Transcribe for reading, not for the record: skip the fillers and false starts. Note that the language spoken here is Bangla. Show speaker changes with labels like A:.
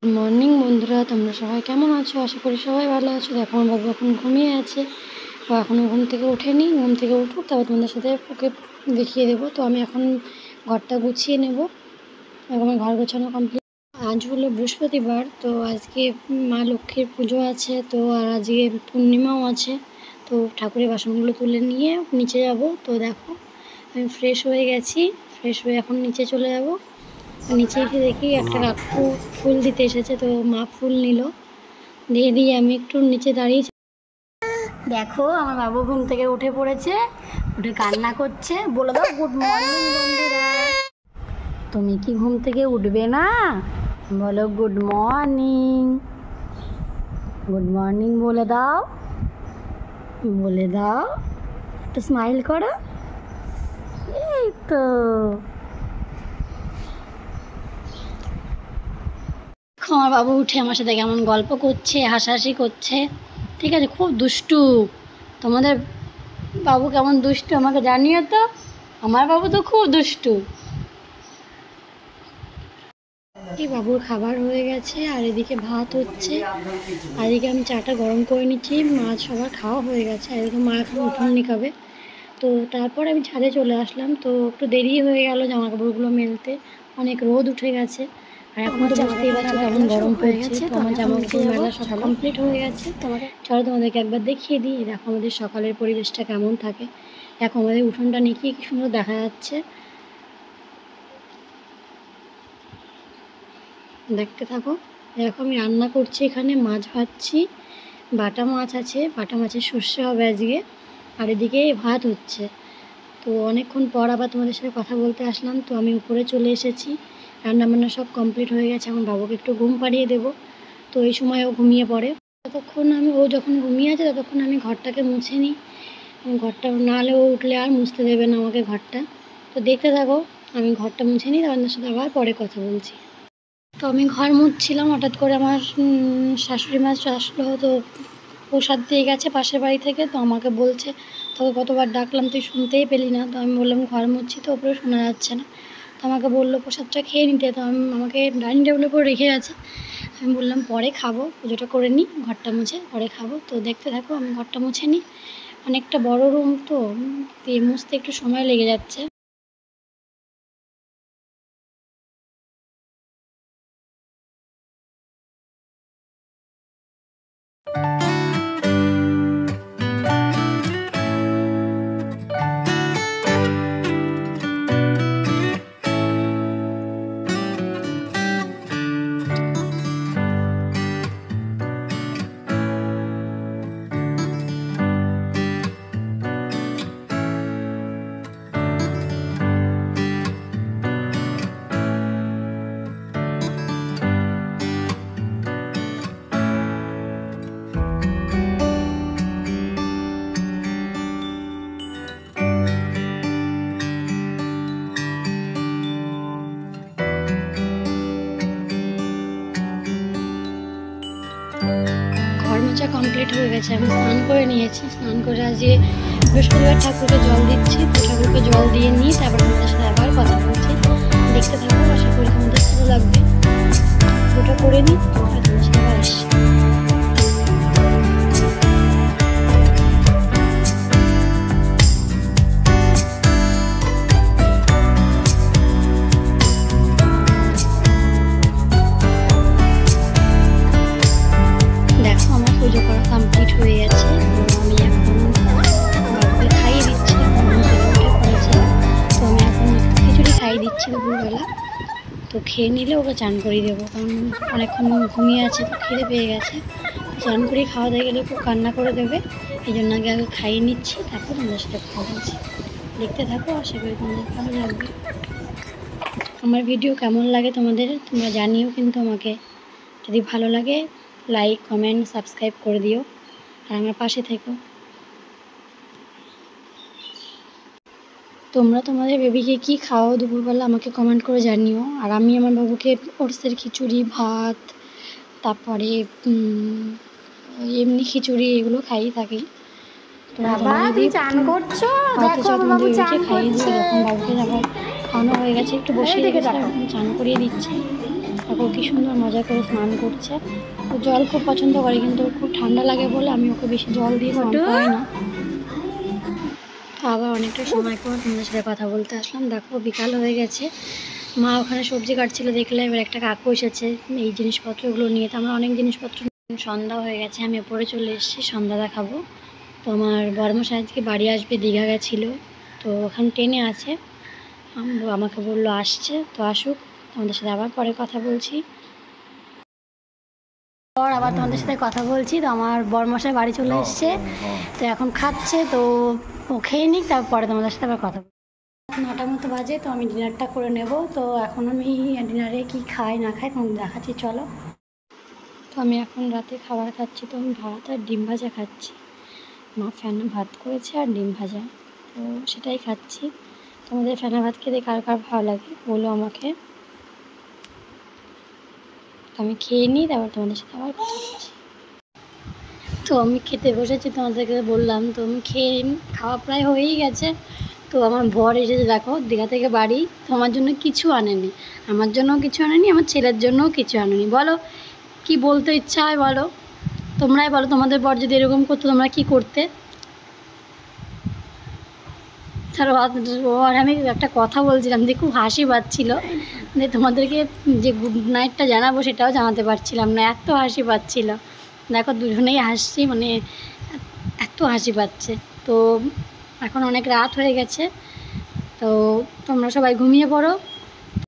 A: মর্নিং বন্ধুরা, তোমরা সবাই কেমন আছো? আশা করি সবাই ভালো আছো। দেখো আমার বাবু এখন ঘুমিয়ে আছে, তো এখনও ঘুম থেকে ওঠেনি। ঘুম থেকে উঠুক, তারপর তোমাদের সাথে ওকে দেখিয়ে দেবো। তো আমি এখন ঘরটা গুছিয়ে নেব। আমার ঘর গোছানো কমপ্লিট। আজ হলো বৃহস্পতিবার, তো আজকে মা লক্ষ্মীর পুজো আছে, তো আর আজকে পূর্ণিমাও আছে। তো ঠাকুরের বাসনগুলো তুলে নিয়ে নিচে যাব। তো দেখো আমি ফ্রেশ হয়ে গেছি, ফ্রেশ হয়ে এখন নিচে চলে যাব। নিচে এসে দেখি একটা কাকু ফুল দিতে এসেছে, তো মা ফুল নিল, দিয়ে আমি একটু নিচে দাঁড়িয়ে। দেখো আমার বাবু ঘুম থেকে উঠে পড়েছে, উঠে কান্না করছে। বলে দাও গুড মর্নিং বন্ধুরা। তুমি কি ঘুম থেকে উঠবে না? বলো গুড মর্নিং, গুড মর্নিং বলে দাও, বলে দাও, একটু স্মাইল করো। এই তো আমার বাবু উঠে আমার সাথে কেমন গল্প করছে, হাসাহাসি করছে। ঠিক আছে, খুব দুষ্টু। তোমাদের বাবু কেমন দুষ্টু আমাকে জানিও তো। আমার বাবু তো খুব দুষ্টু। এই বাবুর খাবার হয়ে গেছে, আর এদিকে ভাত হচ্ছে, আর এদিকে আমি চাটা গরম করে নিচ্ছি। মাছ সবার খাওয়া হয়ে গেছে, আর এদিকে মা এখন উঠোন খাবে। তো তারপর আমি ছাদে চলে আসলাম। তো একটু দেরি হয়ে গেল জামা কাপড়গুলো মেলতে, অনেক রোদ উঠে গেছে। আর এখন তো বুঝতেই পারছো কেমন গরম পড়ছে। তো আমার জামা কাপড় মেলা সব কমপ্লিট হয়ে গেছে। চলো তোমাদেরকে একবার দেখিয়ে দিই। দেখো আমাদের সকালের পরিবেশটা কেমন থাকে। দেখো আমাদের উঠোনটা নিয়ে কি সুন্দর দেখা যাচ্ছে, দেখতে থাকো। দেখো আমি রান্না করছি, এখানে মাছ ভাজছি, বাটা মাছ আছে, বাটা মাছের সর্ষে হবে আজকে। আর এদিকে ভাত হচ্ছে। তো অনেকক্ষণ পর আবার তোমাদের সাথে কথা বলতে আসলাম। তো আমি উপরে চলে এসেছি, রান্নাবান্না সব কমপ্লিট হয়ে গেছে। এখন বাবুকে একটু ঘুম পাড়িয়ে দেবো। তো এই সময় ও ঘুমিয়ে পড়ে। ততক্ষণ ও যখন ঘুমিয়ে আছে ততক্ষণ আমি ঘরটাকে মুছে নিই। ঘরটা না হলে ও উঠলে আর মুছতে দেবে না আমাকে ঘরটা। তো দেখতে থাকো, আমি ঘরটা মুছে নিই, তার সাথে আবার পরে কথা বলছি। তো আমি ঘর মুছছিলাম, হঠাৎ করে আমার শাশুড়ি মা আসলো। তো প্রসাদ দিয়ে গেছে পাশের বাড়ি থেকে। তো আমাকে বলছে, তোকে কতবার ডাকলাম তুই শুনতেই পেলি না। তো আমি বললাম ঘর মুছছি তো, ওপরে শোনা যাচ্ছে না। তো আমাকে বললো প্রসাদটা খেয়ে নিতে। তো আমাকে ডাইনিং টেবিলের উপর রেখে গেছে। আমি বললাম পরে খাবো, পুজোটা করে নিই, ঘরটা মুছে পরে খাবো। তো দেখতে থাকো, আমি ঘরটা মুছে নিই। অনেকটা বড় রুম, তো মুছতে একটু সময় লেগে যাচ্ছে। কমপ্লিট হয়ে গেছে, আমি স্নান করে নিয়েছি। স্নান করে আজকে বৃহস্পতিবার ঠাকুরকে জল দিচ্ছি। তো ঠাকুরকে জল দিয়ে নিই, তারপর তোমাদের সাথে আবার কথা বলছি। দেখতে থাকো, আশা করি তোমাদের ভালো লাগবে। ওটা করে নিই, আর তোমার সাথে আবার আসছি। পুজো করা কমপ্লিট হয়ে গেছে। আমি এখন বাবুকে খাইয়ে দিচ্ছি, উঠে পড়েছে। তো আমি এখন খিচুড়ি খাইয়ে দিচ্ছি দুপুরবেলা। তো খেয়ে নিলে ওকে চান করিয়ে দেবো, কারণ অনেকক্ষণ ঘুমিয়ে আছে, তো খিদে পেয়ে গেছে। চান করিয়ে খাওয়া দিয়ে গেলে খুব কান্না করে দেবে, এই জন্য আগে খাইয়ে নিচ্ছি, তারপর তোমাদের সাথে খাওয়া দিচ্ছি। দেখতে থাকো, আশা করি তোমাদের ভালো লাগবে। আমার ভিডিও কেমন লাগে তোমাদের তোমরা জানিও কিন্তু আমাকে। যদি ভালো লাগে লাইক কমেন্ট সাবস্ক্রাইব করে দিও, আর আমার পাশে থেকো। তোমরা তোমাদের বেবিকে কি খাওয়াও দুপুরবেলা আমাকে কমেন্ট করে জানিও। আর আমি আমার বাবুকে ওটসের খিচুড়ি, ভাত, তারপরে এমনি খিচুড়ি, এগুলো খাইয়ে থাকি। তুমি চান করছো, খাইয়ে দিও। যখন বাবুকে আবার খাওয়ানো হয়ে গেছে, একটু বসিয়ে রেখেছি, চান করিয়ে দিচ্ছি। দেখো কি সুন্দর মজা করে স্নান করছে। তো জল খুব পছন্দ করে, কিন্তু খুব ঠান্ডা লাগে বলে আমি ওকে বেশি জল দিয়ে স্নান করাই না। আবার অনেকটা সময় পর তোমাদের সাথে কথা বলতে আসলাম। দেখো বিকাল হয়ে গেছে, মা ওখানে সবজি কাটছিল দেখলে। এবার একটা কাকু এসেছে এই জিনিসপত্রগুলো নিয়ে। তো আমার অনেক জিনিসপত্র, সন্ধ্যা হয়ে গেছে, আমি ওপরে চলে এসেছি সন্ধ্যা দেখাবো। তো আমার বর্মশাই আজকে বাড়ি আসবে, দীঘা গেছিলো, তো ওখানে ট্রেনে আছে। আমাকে বললো আসছে, তো আসুক, তোমাদের সাথে আবার পরে কথা বলছি। আবার তোমাদের সাথে কথা বলছি। তো আমার বর্মশাই বাড়ি চলে এসছে, তো এখন খাচ্ছে। তো ও খেয়ে নিক, তারপরে তোমাদের সাথে আবার কথা বলছি। 9টার মতো বাজে, তো আমি ডিনারটা করে নেব। তো এখন আমি ডিনারে কি খাই না খাই তোমাদের দেখাচ্ছি, চলো। তো আমি এখন রাতে খাবার খাচ্ছি। তো আমি ভাত আর ডিম ভাজা খাচ্ছি। মা ফেনা ভাত করেছে আর ডিম ভাজা, তো সেটাই খাচ্ছি। তোমাদের ফেনা ভাত খেতে কার কার ভালো লাগে বলো আমাকে। তো আমি খেয়ে নিই, তারপর তোমাদের সাথে আবার কথা বলছি। তো আমি খেতে বসেছি, তোমাদেরকে বললাম। তো আমি খাওয়া প্রায় হয়েই গেছে। তো আমার বর এসেছে দেখো দীঘা থেকে বাড়ি। তো আমার জন্য কিছু আনেনি, আমার জন্যও কিছু আনেনি, আমার ছেলের জন্যও কিছু আনেনি। বলো কি বলতে ইচ্ছা হয় বলো, তোমরাই বলো। তোমাদের বর যদি এরকম করতো তোমরা কি করতে? আর আমি একটা কথা বলছিলাম যে খুব হাসি পাচ্ছিল, যে তোমাদেরকে যে গুড নাইটটা জানাবো সেটাও জানাতে পারছিলাম না, এত হাসি পাচ্ছিল। দেখো দুজনেই হাসছি, মানে এত হাসি পাচ্ছে। তো এখন অনেক রাত হয়ে গেছে, তো তোমরা সবাই ঘুমিয়ে পড়ো।